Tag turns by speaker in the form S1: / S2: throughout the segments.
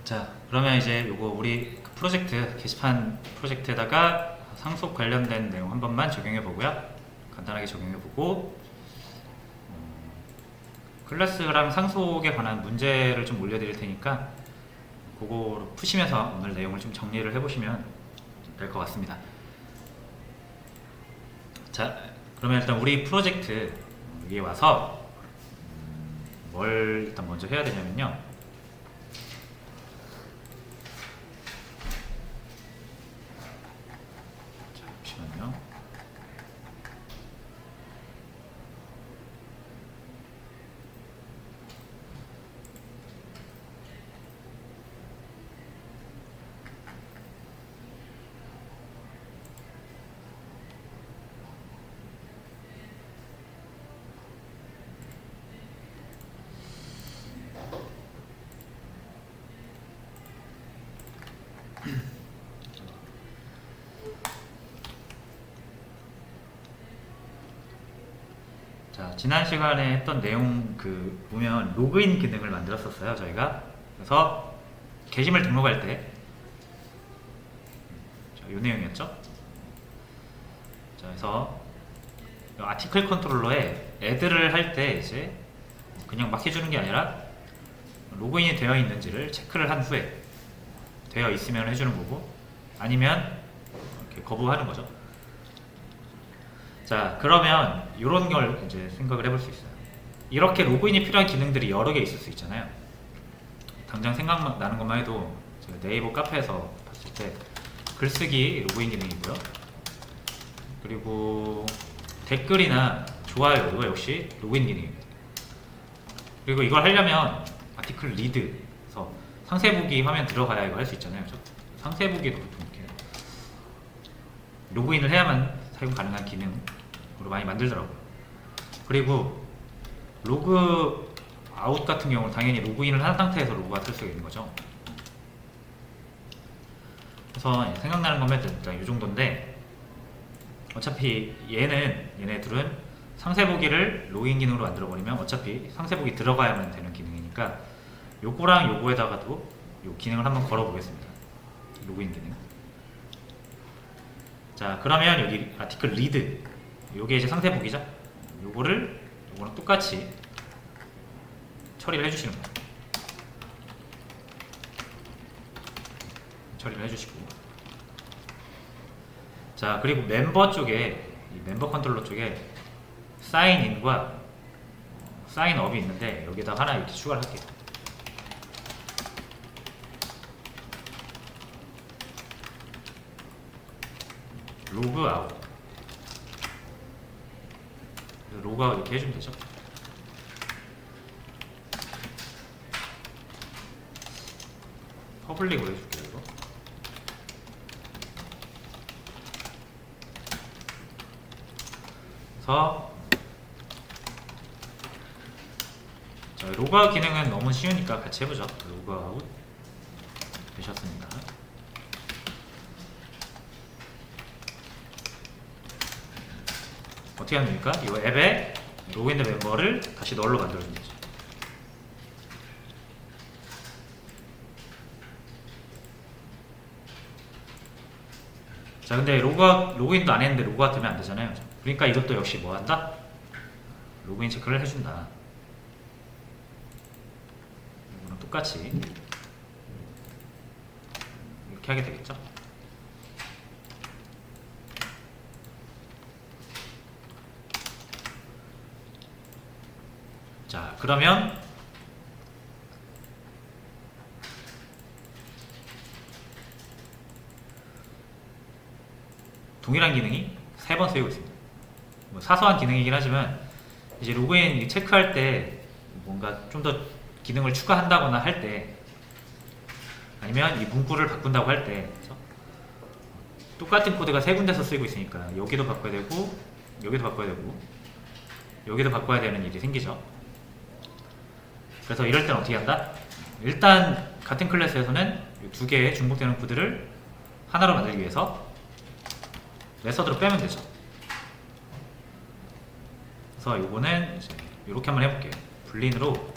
S1: 자, 그러면 이제 요거 우리 그 프로젝트 게시판 프로젝트에다가 상속 관련된 내용 한 번만 적용해 보고요. 간단하게 적용해 보고 클래스랑 상속에 관한 문제를 좀 올려드릴 테니까 그거 푸시면서 오늘 내용을 좀 정리를 해보시면 될 것 같습니다. 자, 그러면 일단 우리 프로젝트 위에 와서 뭘 일단 먼저 해야 되냐면요. 잠시만요. 자, 지난 시간에 했던 내용 보면 로그인 기능을 만들었었어요, 저희가. 그래서 게시물 등록할 때, 이 내용이었죠. 자, 그래서 이 아티클 컨트롤러에 애드를 할 때 이제 그냥 막 해주는 게 아니라 로그인이 되어 있는지를 체크를 한 후에 되어 있으면 해주는 거고, 아니면 이렇게 거부하는 거죠. 자, 그러면 이런 걸 이제 생각을 해볼 수 있어요. 이렇게 로그인이 필요한 기능들이 여러 개 있을 수 있잖아요. 당장 생각나는 것만 해도 제가 네이버 카페에서 봤을 때 글쓰기 로그인 기능이고요. 그리고 댓글이나 좋아요, 이거 역시 로그인 기능입니다. 그리고 이걸 하려면 아티클 리드에서 상세 보기 화면 들어가야 이거 할 수 있잖아요. 그렇죠? 상세 보기도 보통 이렇게 로그인을 해야만 사용 가능한 기능으로 많이 만들더라고요. 그리고 로그 아웃 같은 경우는 당연히 로그인을 한 상태에서 로그가 뜰 수가 있는 거죠. 그래서 생각나는 것만 일단 이 정도인데, 어차피 얘네 둘은 상세 보기를 로그인 기능으로 만들어 버리면 어차피 상세 보기 들어가야만 되는 기능이니까 요거랑 요거에다가도 요 기능을 한번 걸어 보겠습니다. 로그인 기능. 자, 그러면 여기 아티클 리드, 요게 이제 상세 보기죠. 요거랑 똑같이 처리를 해주시는 거예요. 처리를 해주시고, 자, 그리고 멤버 쪽에, 이 멤버 컨트롤러 쪽에 사인인과 사인업이 있는데 여기다 하나 이렇게 추가를 할게요. 로그아웃, 로그아웃 이렇게 해주면 되죠. 퍼블릭으로 해줄게요, 이거. 그래서 자, 로그아웃 기능은 너무 쉬우니까 같이 해보죠. 로그아웃 되셨습니다. 어떻게 하면 됩니까? 이 앱에 로그인된 멤버를 다시 널로 만들어주면 되죠. 자, 근데 로그인도 안 했는데 로그아웃 되면 안 되잖아요. 그러니까 이것도 역시 뭐 한다? 로그인 체크를 해준다. 이거는 똑같이 이렇게 하게 되겠죠. 자, 그러면 동일한 기능이 3번 쓰이고 있습니다. 뭐 사소한 기능이긴 하지만 이제 로그인 체크할 때 뭔가 좀 더 기능을 추가한다거나 할 때, 아니면 이 문구를 바꾼다고 할 때 똑같은 코드가 3군데서 쓰이고 있으니까 여기도 바꿔야 되고 여기도 바꿔야 되고 여기도 바꿔야 되는 일이 생기죠. 그래서 이럴 땐 어떻게 한다? 일단 같은 클래스에서는 두 개의 중복되는 코드를 하나로 만들기 위해서 메서드로 빼면 되죠. 그래서 요거는 이제 이렇게 한번 해볼게요. 불린으로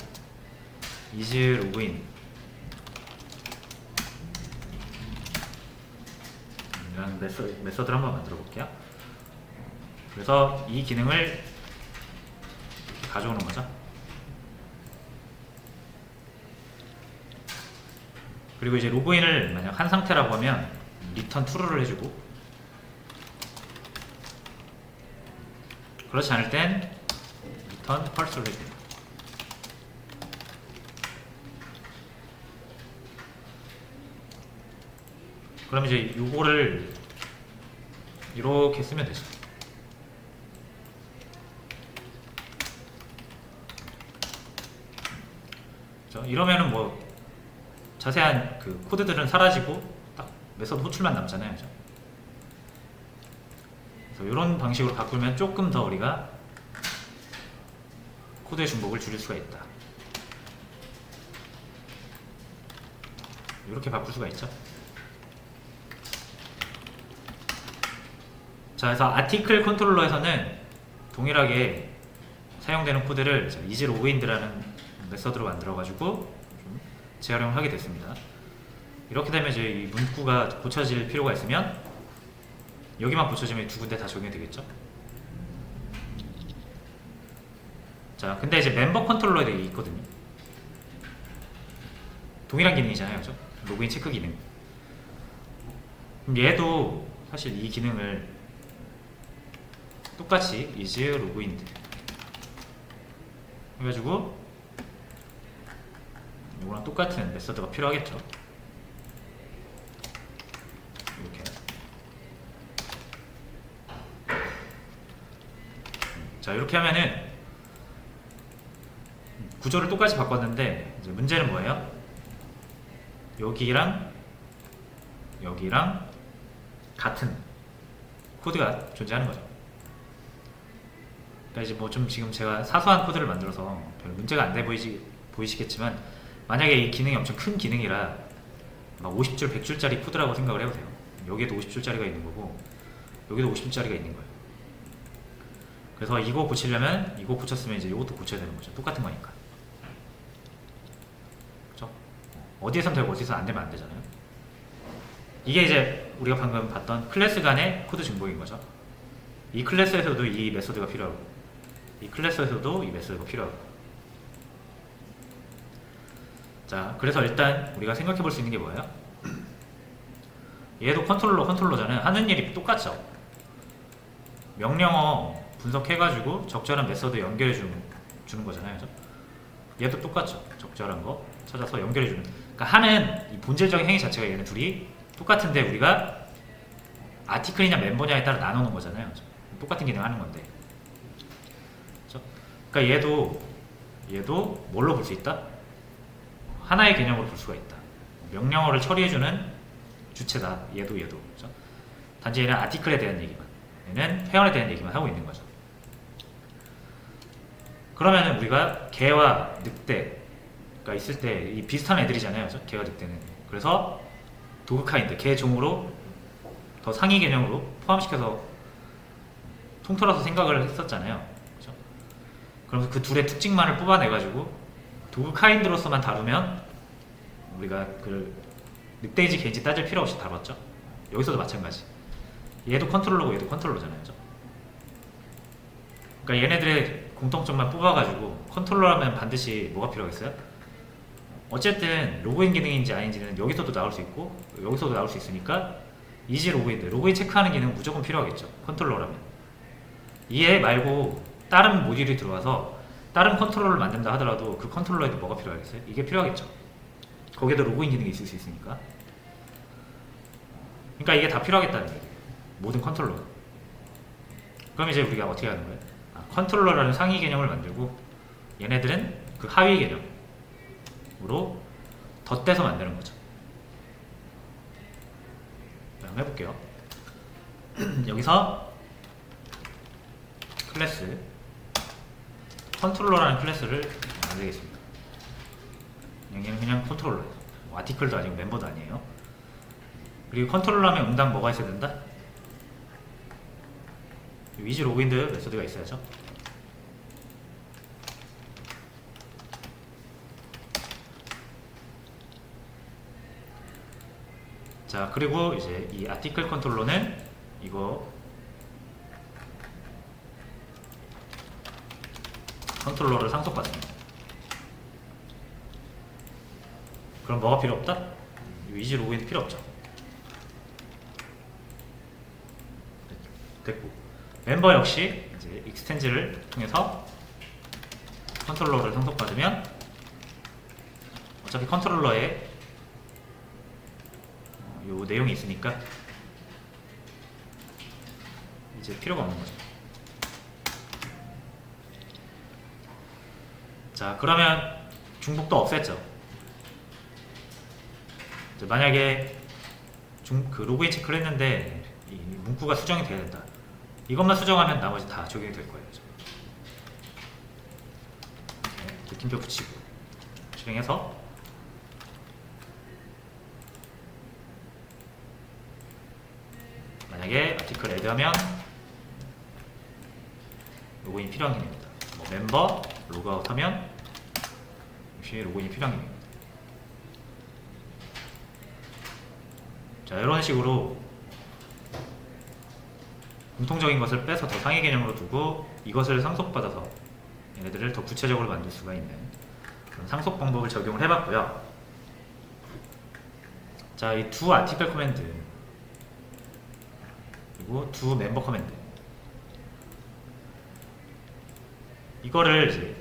S1: is login 이런 메서드를 한번 만들어 볼게요. 그래서 이 기능을 이렇게 가져오는 거죠. 그리고 이제 로그인을 만약 한 상태라고 하면 return true를 해주고, 그렇지 않을 땐 return false를 해줍니다. 그럼 이제 요거를 이렇게 쓰면 되죠. 이러면은 뭐 자세한 그 코드들은 사라지고 딱 메서드 호출만 남잖아요. 그죠? 그래서 이런 방식으로 바꾸면 조금 더 우리가 코드의 중복을 줄일 수가 있다. 이렇게 바꿀 수가 있죠. 자, 그래서 아티클 컨트롤러에서는 동일하게 사용되는 코드를 이지로그인드라는 메서드로 만들어가지고 재활용을 하게 됐습니다. 이렇게 되면 이제 이 문구가 고쳐질 필요가 있으면 여기만 고쳐지면 두 군데 다 적용이 되겠죠. 자, 근데 이제 멤버 컨트롤러에 있거든요. 동일한 기능이잖아요, 그죠? 로그인 체크 기능. 그럼 얘도 사실 이 기능을 똑같이 is logged 해가지고 이거랑 똑같은 메서드가 필요하겠죠. 이렇게. 자, 이렇게 하면은 구조를 똑같이 바꿨는데 이제 문제는 뭐예요? 여기랑 여기랑 같은 코드가 존재하는 거죠. 그러니까 이제 뭐 좀 지금 제가 사소한 코드를 만들어서 별 문제가 안 돼 보이시겠지만, 만약에 이 기능이 엄청 큰 기능이라 막 50줄, 100줄짜리 코드라고 생각을 해보세요. 여기에도 50줄짜리가 있는 거고 여기도 50줄짜리가 있는 거예요. 그래서 이거 고치려면 이거 고쳤으면 이제 이것도 고쳐야 되는 거죠. 똑같은 거니까. 그죠? 어디에선 되고 어디에선 안 되면 안 되잖아요. 이게 이제 우리가 방금 봤던 클래스 간의 코드 중복인 거죠. 이 클래스에서도 이 메소드가 필요하고 이 클래스에서도 이 메소드가 필요하고. 자, 그래서 일단 우리가 생각해 볼 수 있는 게 뭐예요? 얘도 컨트롤러잖아요. 하는 일이 똑같죠. 명령어 분석해가지고 적절한 메서드 연결해 주는 거잖아요. 그죠? 얘도 똑같죠. 적절한 거 찾아서 연결해 주는. 그러니까 하는 이 본질적인 행위 자체가 얘는 둘이 똑같은데 우리가 아티클이냐 멤버냐에 따라 나누는 거잖아요. 그죠? 똑같은 기능 하는 건데. 그죠? 그러니까 얘도 뭘로 볼 수 있다? 하나의 개념으로 볼 수가 있다. 명령어를 처리해주는 주체다. 얘도. 그죠? 단지 얘는 아티클에 대한 얘기만, 얘는 회원에 대한 얘기만 하고 있는 거죠. 그러면 우리가 개와 늑대가 있을 때 이 비슷한 애들이잖아요. 그죠? 개와 늑대는. 그래서 도그 카인드, 개 종으로 더 상위 개념으로 포함시켜서 통틀어서 생각을 했었잖아요. 그죠? 그러면서 그 둘의 특징만을 뽑아내가지고 도그 카인드로서만 다루면 우리가 그 늑대인지 개인지 따질 필요 없이 다뤘죠. 여기서도 마찬가지. 얘도 컨트롤러고 얘도 컨트롤러잖아요. 그죠? 그러니까 얘네들의 공통점만 뽑아가지고 컨트롤러라면 반드시 뭐가 필요하겠어요? 어쨌든 로그인 기능인지 아닌지는 여기서도 나올 수 있고 여기서도 나올 수 있으니까 이지 로그인 체크하는 기능은 무조건 필요하겠죠. 컨트롤러라면. 얘 말고 다른 모듈이 들어와서 다른 컨트롤러를 만든다 하더라도 그 컨트롤러에도 뭐가 필요하겠어요? 이게 필요하겠죠. 거기에도 로그인 기능이 있을 수 있으니까. 그러니까 이게 다 필요하겠다는 얘기예요. 모든 컨트롤러. 그럼 이제 우리가 어떻게 하는 거예요? 컨트롤러라는 상위 개념을 만들고 얘네들은 그 하위 개념으로 덧대서 만드는 거죠. 한번 해볼게요. 여기서 클래스 컨트롤러라는 클래스를 만들겠습니다. 여기는 그냥 컨트롤러, 뭐 아티클도 아니고 멤버도 아니에요. 그리고 컨트롤러 하면 응당 뭐가 있어야 된다? 위즈 로그인드 메소드가 있어야죠. 자, 그리고 이제 이 아티클 컨트롤러는 이거 컨트롤러를 상속받습니다. 그럼 뭐가 필요 없다? 이지 로그인 필요 없죠. 됐고, 멤버 역시 이제 익스텐즈를 통해서 컨트롤러를 상속받으면 어차피 컨트롤러에 요 내용이 있으니까 이제 필요가 없는 거죠. 자, 그러면 중복도 없앴죠. 이제 만약에 그 로그인 체크를 했는데 이 문구가 수정이 돼야 된다. 이것만 수정하면 나머지 다 적용이 될 거예요. 느낌표 붙이고 실행해서 만약에 아티클 애드하면 로그인 필요한 기능입니다. 뭐 멤버 로그아웃 하면 역시 로그인이 필요한 기능입니다. 자, 이런 식으로 공통적인 것을 빼서 더 상위 개념으로 두고 이것을 상속받아서 얘네들을 더 구체적으로 만들 수가 있는 그런 상속 방법을 적용을 해봤고요. 자, 이 두 아티클 커맨드 그리고 두 멤버 커맨드 이거를 이제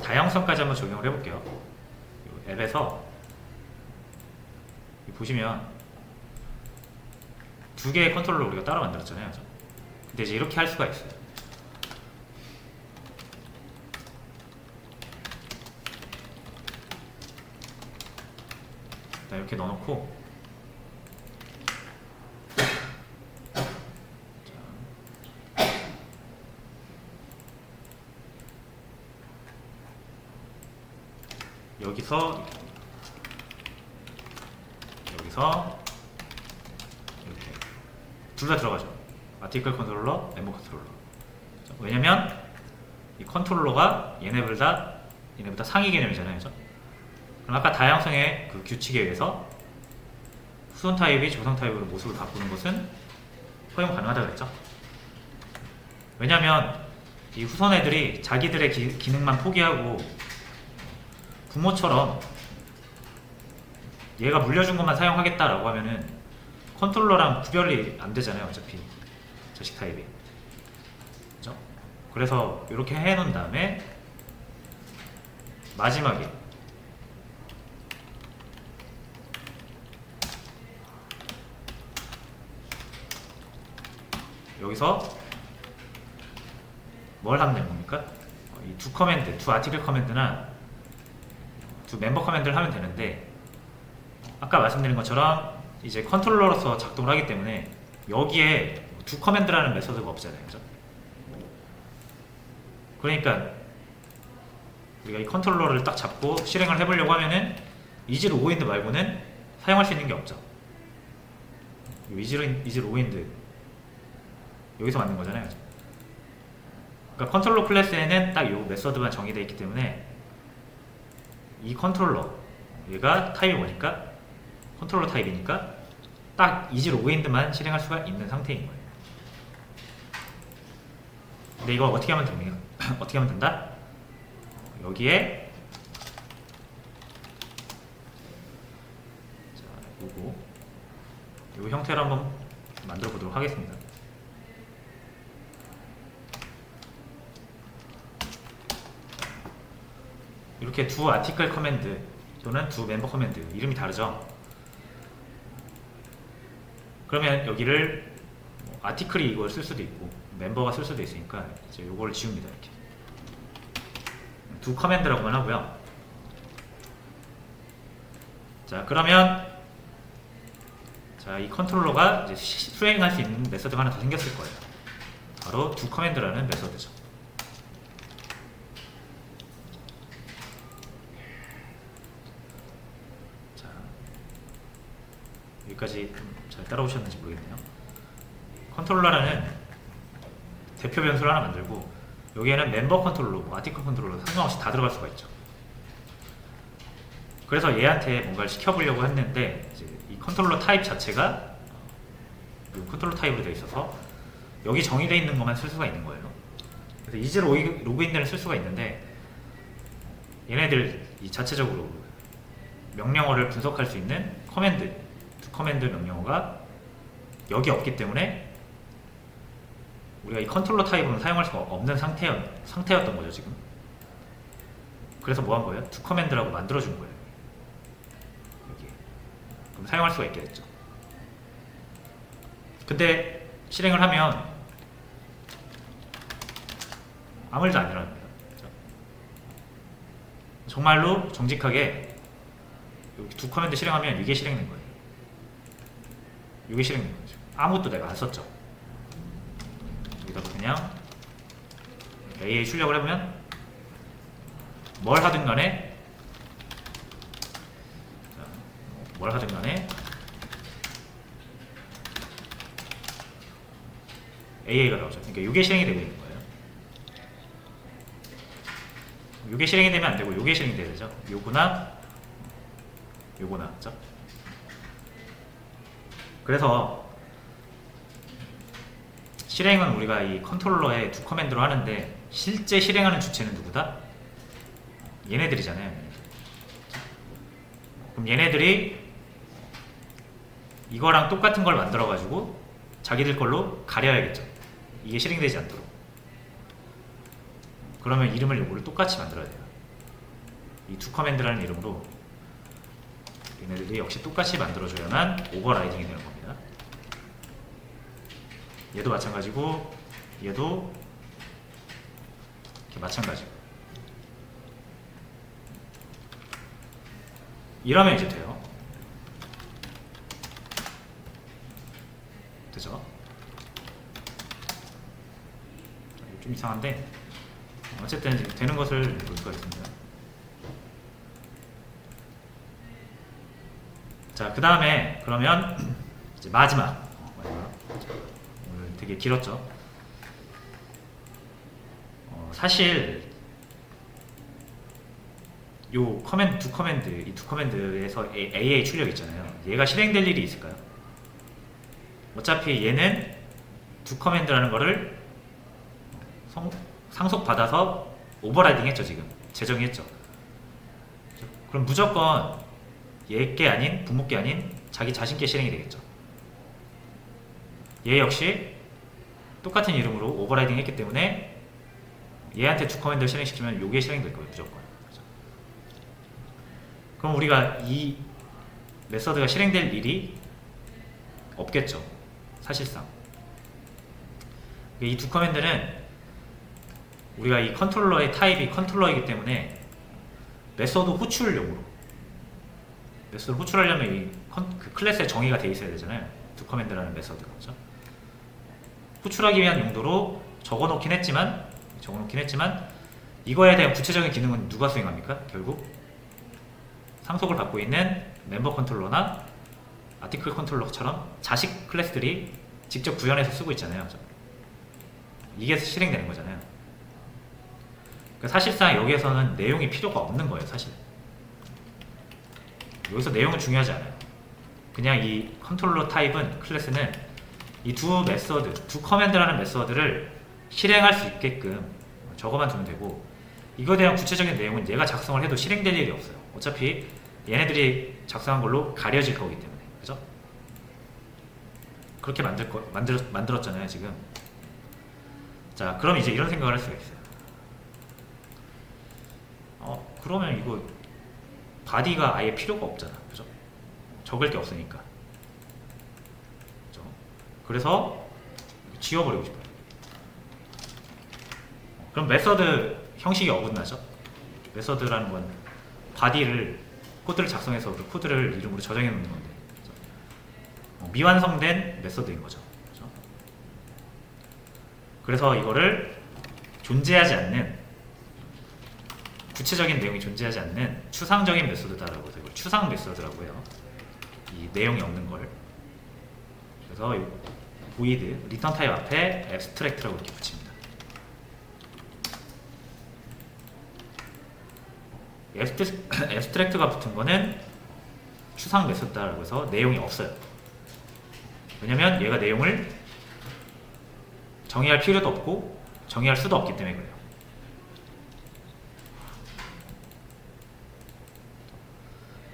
S1: 다양성까지 한번 적용을 해볼게요. 이 앱에서 보시면 두 개의 컨트롤러 우리가 따로 만들었잖아요. 근데 이제 이렇게 할 수가 있어요. 이렇게 넣어놓고 여기서 이렇게 둘 다 들어가죠. 아티클 컨트롤러, 멤버 컨트롤러. 왜냐면 이 컨트롤러가 얘네보다 상위 개념이잖아요. 그죠? 그럼 아까 다양성의 그 규칙에 의해서 후손 타입이 조성 타입으로 모습을 바꾸는 것은 허용 가능하다고 했죠. 왜냐면 이 후손 애들이 자기들의 기능만 포기하고 부모처럼 얘가 물려준 것만 사용하겠다라고 하면은 컨트롤러랑 구별이 안 되잖아요. 어차피 자식 타입이. 그죠? 그래서 이렇게 해놓은 다음에 마지막에 여기서 뭘 하면 되는 겁니까? 이 두 커맨드, 두 아티클 커맨드나 두 멤버 커맨드를 하면 되는데 아까 말씀드린 것처럼 이제 컨트롤러로서 작동을 하기 때문에 여기에 두 커맨드라는 메서드가 없잖아요. 그죠? 그러니까 우리가 이 컨트롤러를 딱 잡고 실행을 해보려고 하면은 이지 로그인드 말고는 사용할 수 있는 게 없죠. 이지 로그인드 여기서 만든 거잖아요. 그러니까 컨트롤러 클래스에는 딱 이 메서드만 정의되어 있기 때문에 이 컨트롤러 얘가 타입이 뭐니까 컨트롤러 타입이니까 딱 이지 로그인드만 실행할 수가 있는 상태인 거예요. 근데 이거 어떻게 하면 됩니까? 어떻게 하면 된다? 여기에 자, 요거 형태로 한번 만들어 보도록 하겠습니다. 이렇게 두 아티클 커맨드 또는 두 멤버 커맨드 이름이 다르죠. 그러면 여기를 아티클이 이걸 쓸 수도 있고 멤버가 쓸 수도 있으니까 이제 요거를 지웁니다. 이렇게 두 커맨드라고만 하고요. 자, 그러면 자, 이 컨트롤러가 이제 수행할 수 있는 메서드가 하나 더 생겼을 거예요. 바로 두 커맨드라는 메서드죠. 여기까지 잘 따라오셨는지 모르겠네요. 컨트롤러라는 대표 변수를 하나 만들고 여기에는 멤버 컨트롤러, 아티클 컨트롤러 상관없이 다 들어갈 수가 있죠. 그래서 얘한테 뭔가를 시켜보려고 했는데 이제 이 컨트롤러 타입 자체가 이 컨트롤러 타입으로 되어 있어서 여기 정의되어 있는 것만 쓸 수가 있는 거예요. 그래서 이제 로그인들을 쓸 수가 있는데 얘네들 이 자체적으로 명령어를 분석할 수 있는 커맨드, 두 커맨드 명령어가 여기 없기 때문에 우리가 이 컨트롤러 타입으로는 사용할 수가 없는 상태였던 거죠 지금. 그래서 뭐 한 거예요? 두 커맨드라고 만들어준 거예요. 여기. 그럼 사용할 수가 있게 됐죠. 근데 실행을 하면 아무 일도 안 일어납니다. 정말로 정직하게 여기 두 커맨드 실행하면 이게 실행된 거예요. 이게 실행된 거죠. 아무것도 내가 안 썼죠. 여기다가 그냥 AA 출력을 해보면 뭘 하든 간에 AA가 나오죠. 그러니까 이게 실행이 되고 있는 거예요. 이게 실행이 되면 안 되고 이게 실행이 돼야 되죠. 요거나 요거나 그죠? 그래서 실행은 우리가 이 컨트롤러의 두 커맨드로 하는데 실제 실행하는 주체는 누구다? 얘네들이잖아요. 그럼 얘네들이 이거랑 똑같은 걸 만들어 가지고 자기들 걸로 가려야겠죠. 이게 실행되지 않도록. 그러면 이름을 요거를 똑같이 만들어야 돼요. 이 두 커맨드라는 이름으로 얘네들이 역시 똑같이 만들어줘야만 오버라이딩이 되는 겁니다. 얘도 마찬가지고 얘도 이렇게 마찬가지고 이러면 이제 돼요. 되죠? 좀 이상한데 어쨌든 되는 것을 볼 수가 있습니다. 자, 그 다음에 그러면 이제 마지막 오늘 되게 길었죠. 사실 요 커맨드, 이 두 커맨드에서 AA 출력 있잖아요. 얘가 실행될 일이 있을까요? 어차피 얘는 두 커맨드라는 거를 상속받아서 오버라이딩 했죠. 지금 재정의했죠. 그럼 무조건 얘께 아닌, 부모께 아닌 자기 자신께 실행이 되겠죠. 얘 역시 똑같은 이름으로 오버라이딩 했기 때문에 얘한테 두 커맨드를 실행시키면 요게 실행될 거예요. 무조건. 그럼 우리가 이 메서드가 실행될 일이 없겠죠. 사실상. 이 두 커맨드는 우리가 이 컨트롤러의 타입이 컨트롤러이기 때문에 메서드 호출용으로 메서드 호출하려면 이 그 클래스의 정의가 되어 있어야 되잖아요. 두 커맨드라는 메서드가. 그렇죠? 호출하기 위한 용도로 적어놓긴 했지만 이거에 대한 구체적인 기능은 누가 수행합니까? 결국 상속을 받고 있는 멤버 컨트롤러나 아티클 컨트롤러처럼 자식 클래스들이 직접 구현해서 쓰고 있잖아요. 이게 실행되는 거잖아요. 그러니까 사실상 여기에서는 내용이 필요가 없는 거예요. 사실 여기서 내용은 중요하지 않아요. 그냥 이 컨트롤러 타입은 클래스는 이 두 메서드, 두 커맨드라는 메서드를 실행할 수 있게끔 적어만 두면 되고 이거에 대한 구체적인 내용은 얘가 작성을 해도 실행될 일이 없어요. 어차피 얘네들이 작성한 걸로 가려질 거기 때문에. 그죠? 그렇게 만들었잖아요, 지금. 자, 그럼 이제 이런 생각을 할 수가 있어요. 그러면 이거 바디가 아예 필요가 없잖아. 그죠? 적을 게 없으니까. 그죠? 그래서 지워버리고 싶어요. 그럼 메서드 형식이 어긋나죠? 메서드라는 건 바디를 코드를 작성해서 그 코드를 이름으로 저장해 놓는 건데 미완성된 메서드인 거죠. 그렇죠? 그래서 이거를 존재하지 않는 구체적인 내용이 존재하지 않는 추상적인 메소드다라고 해서 이걸 추상 메소드라고 해요. 이 내용이 없는 걸. 그래서 이 void 리턴 타입 앞에 abstract라고 이렇게 붙입니다. abstract가 붙은 거는 추상 메소드라고 해서 내용이 없어요. 왜냐면 얘가 내용을 정의할 필요도 없고 정의할 수도 없기 때문에 그래요.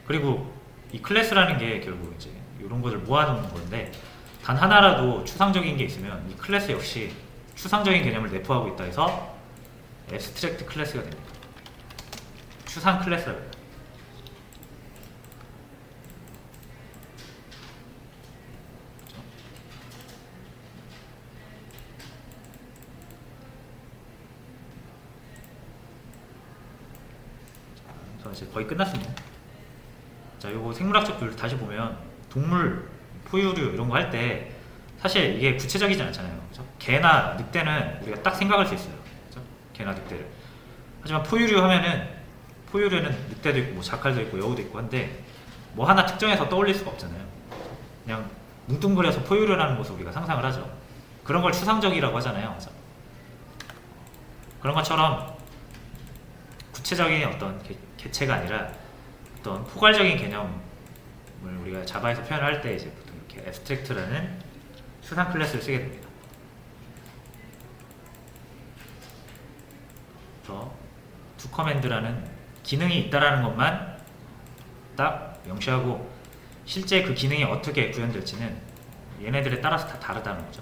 S1: 그리고 이 클래스라는 게 결국 이제 이런 것을 모아놓는 건데, 단 하나라도 추상적인 게 있으면 이 클래스 역시 추상적인 개념을 내포하고 있다 해서 앱스트랙트 클래스가 됩니다. 추상 클래스라고 해요. 이제 거의 끝났습니다. 자, 요거 생물학적 뷰를 다시 보면 동물, 포유류 이런 거 할 때 사실 이게 구체적이지 않잖아요. 그죠? 개나 늑대는 우리가 딱 생각할 수 있어요. 그죠? 개나 늑대를. 하지만 포유류 하면은 포유류는 늑대도 있고 뭐 자칼도 있고 여우도 있고 한데 뭐 하나 특정해서 떠올릴 수가 없잖아요. 그냥 뭉뚱그려서 포유류라는 것을 우리가 상상을 하죠. 그런 걸 추상적이라고 하잖아요. 그죠? 그런 것처럼 구체적인 어떤 개체가 아니라 어떤 포괄적인 개념을 우리가 자바에서 표현을 할 때 이제 보통 이렇게 abstract라는 추상 클래스를 쓰게 됩니다. 그래서 doCommand라는 기능이 있다라는 것만 딱 명시하고 실제 그 기능이 어떻게 구현될지는 얘네들에 따라서 다 다르다는 거죠.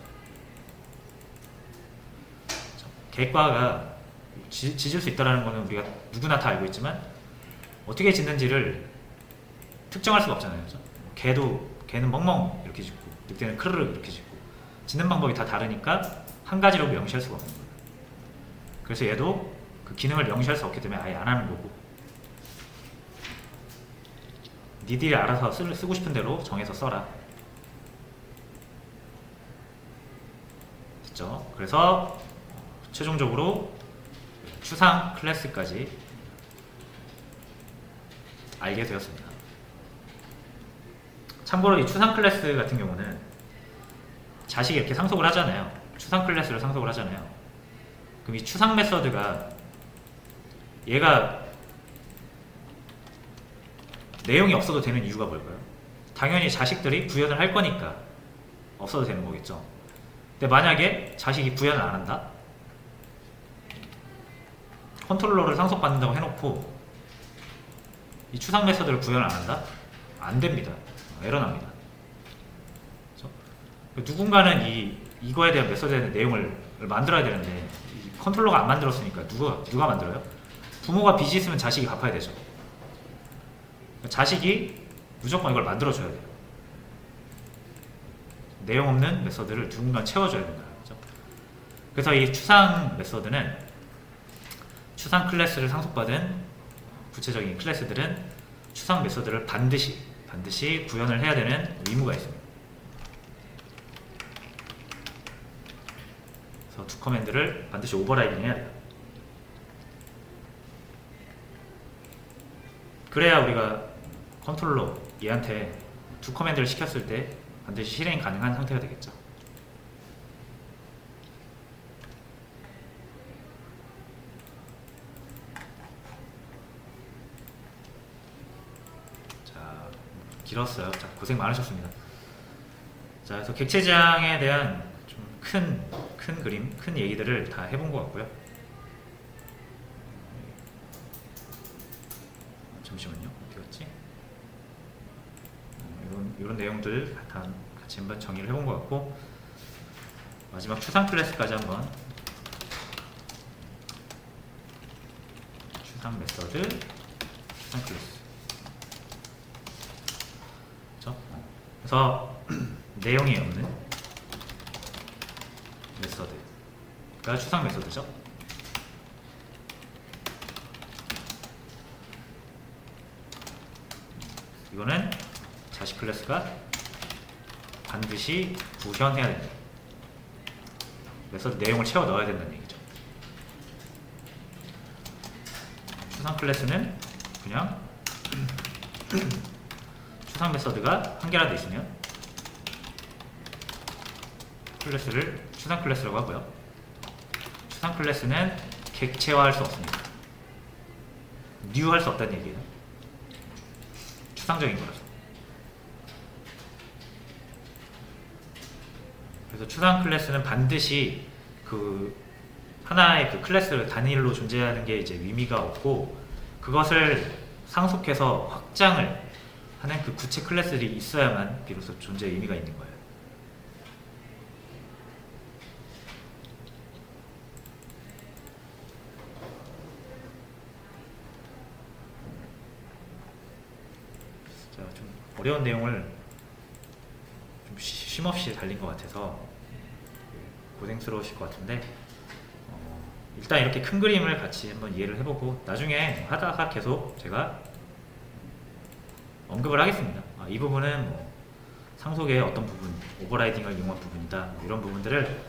S1: 계획과가 짖을 수 있다는 것은 우리가 누구나 다 알고 있지만 어떻게 짖는지를 특정할 수가 없잖아요. 그죠? 개는 멍멍 이렇게 짖고 늑대는 크르르 이렇게 짖고 짖는 방법이 다 다르니까 한 가지로 명시할 수가 없는 거예요. 그래서 얘도 그 기능을 명시할 수 없기 때문에 아예 안 하는 거고, 니들이 알아서 쓰고 싶은 대로 정해서 써라. 됐죠? 그래서 최종적으로 추상 클래스까지 알게 되었습니다. 참고로 이 추상 클래스 같은 경우는 자식이 이렇게 상속을 하잖아요. 추상 클래스를 상속을 하잖아요. 그럼 이 추상 메서드가 얘가 내용이 없어도 되는 이유가 뭘까요? 당연히 자식들이 구현을 할 거니까 없어도 되는 거겠죠. 근데 만약에 자식이 구현을 안 한다? 컨트롤러를 상속받는다고 해놓고 이 추상 메서드를 구현을 안 한다? 안 됩니다. 에러 납니다. 그렇죠? 누군가는 이거에 대한 메서드에 대한 내용을 만들어야 되는데 컨트롤러가 안 만들었으니까 누가 만들어요? 부모가 빚이 있으면 자식이 갚아야 되죠. 자식이 무조건 이걸 만들어줘야 돼요. 내용 없는 메서드를 누군가 채워줘야 된다. 그렇죠? 그래서 이 추상 메서드는 추상 클래스를 상속받은 구체적인 클래스들은 추상 메서드를 반드시 구현을 해야 되는 의무가 있습니다. 그래서 doCommand를 반드시 오버라이딩 해야 돼요. 그래야 우리가 컨트롤러 얘한테 doCommand를 시켰을 때 반드시 실행 가능한 상태가 되겠죠. 길었어요. 자, 고생 많으셨습니다. 자, 그래서 객체지향에 대한 좀 큰 그림, 큰 얘기들을 다 해본 것 같고요. 잠시만요. 어디 갔지? 이런 내용들 다 같이 한번 정리를 해본 것 같고, 마지막 추상 클래스까지 한번 추상 메서드, 추상 클래스. 그래서 내용이 없는 메서드가 추상 메서드죠. 이거는 자식 클래스가 반드시 구현해야 됩니다. 메서드 내용을 채워 넣어야 된다는 얘기죠. 추상 클래스는 그냥 추상 메서드가 한 개라도 있으면 클래스를 추상 클래스라고 하고요. 추상 클래스는 객체화할 수 없습니다. 뉴할 수 없다는 얘기예요. 추상적인 거라서. 그래서 추상 클래스는 반드시 그 하나의 그 클래스를 단일로 존재하는 게 이제 의미가 없고, 그것을 상속해서 확장을 하는 그 구체 클래스들이 있어야만 비로소 존재의 의미가 있는 거예요. 자, 좀 어려운 내용을 좀 쉼없이 달린 것 같아서 고생스러우실 것 같은데, 일단 이렇게 큰 그림을 같이 한번 이해를 해보고 나중에 하다가 계속 제가 언급을 하겠습니다. 이 부분은 뭐 상속의 어떤 부분, 오버라이딩을 이용한 부분이다, 뭐 이런 부분들을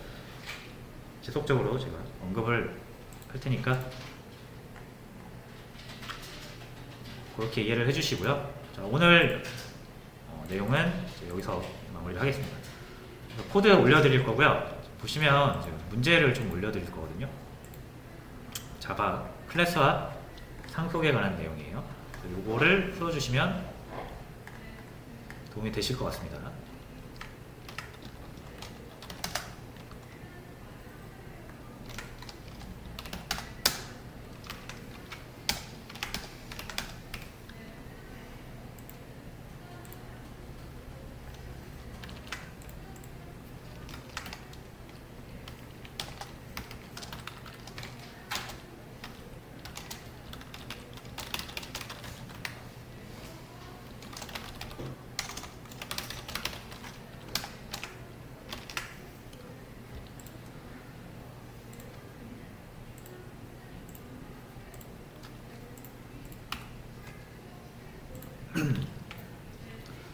S1: 지속적으로 제가 언급을 할 테니까 그렇게 이해를 해주시고요. 자, 오늘 내용은 여기서 마무리를 하겠습니다. 코드 올려드릴 거고요. 보시면 제가 문제를 좀 올려드릴 거거든요. 자바 클래스와 상속에 관한 내용이에요. 요거를 풀어주시면 도움이 되실 것 같습니다.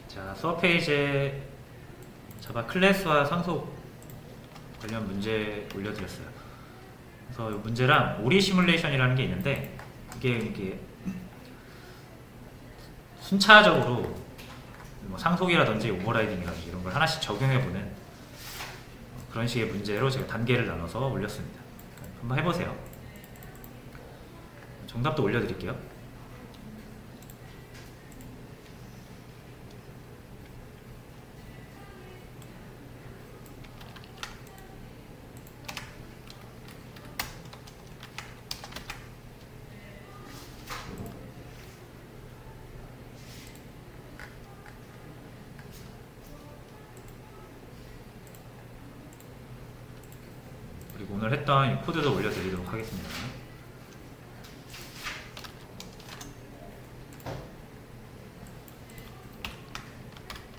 S1: 자, 수업 페이지에 자바 클래스와 상속 관련 문제 올려드렸어요. 그래서 이 문제랑 오리 시뮬레이션이라는 게 있는데, 이게 순차적으로 뭐 상속이라든지 오버라이딩이라든지 이런 걸 하나씩 적용해보는 그런 식의 문제로 제가 단계를 나눠서 올렸습니다. 한번 해보세요. 정답도 올려드릴게요. 그리고 오늘 했던 이 코드도 올려드리도록 하겠습니다.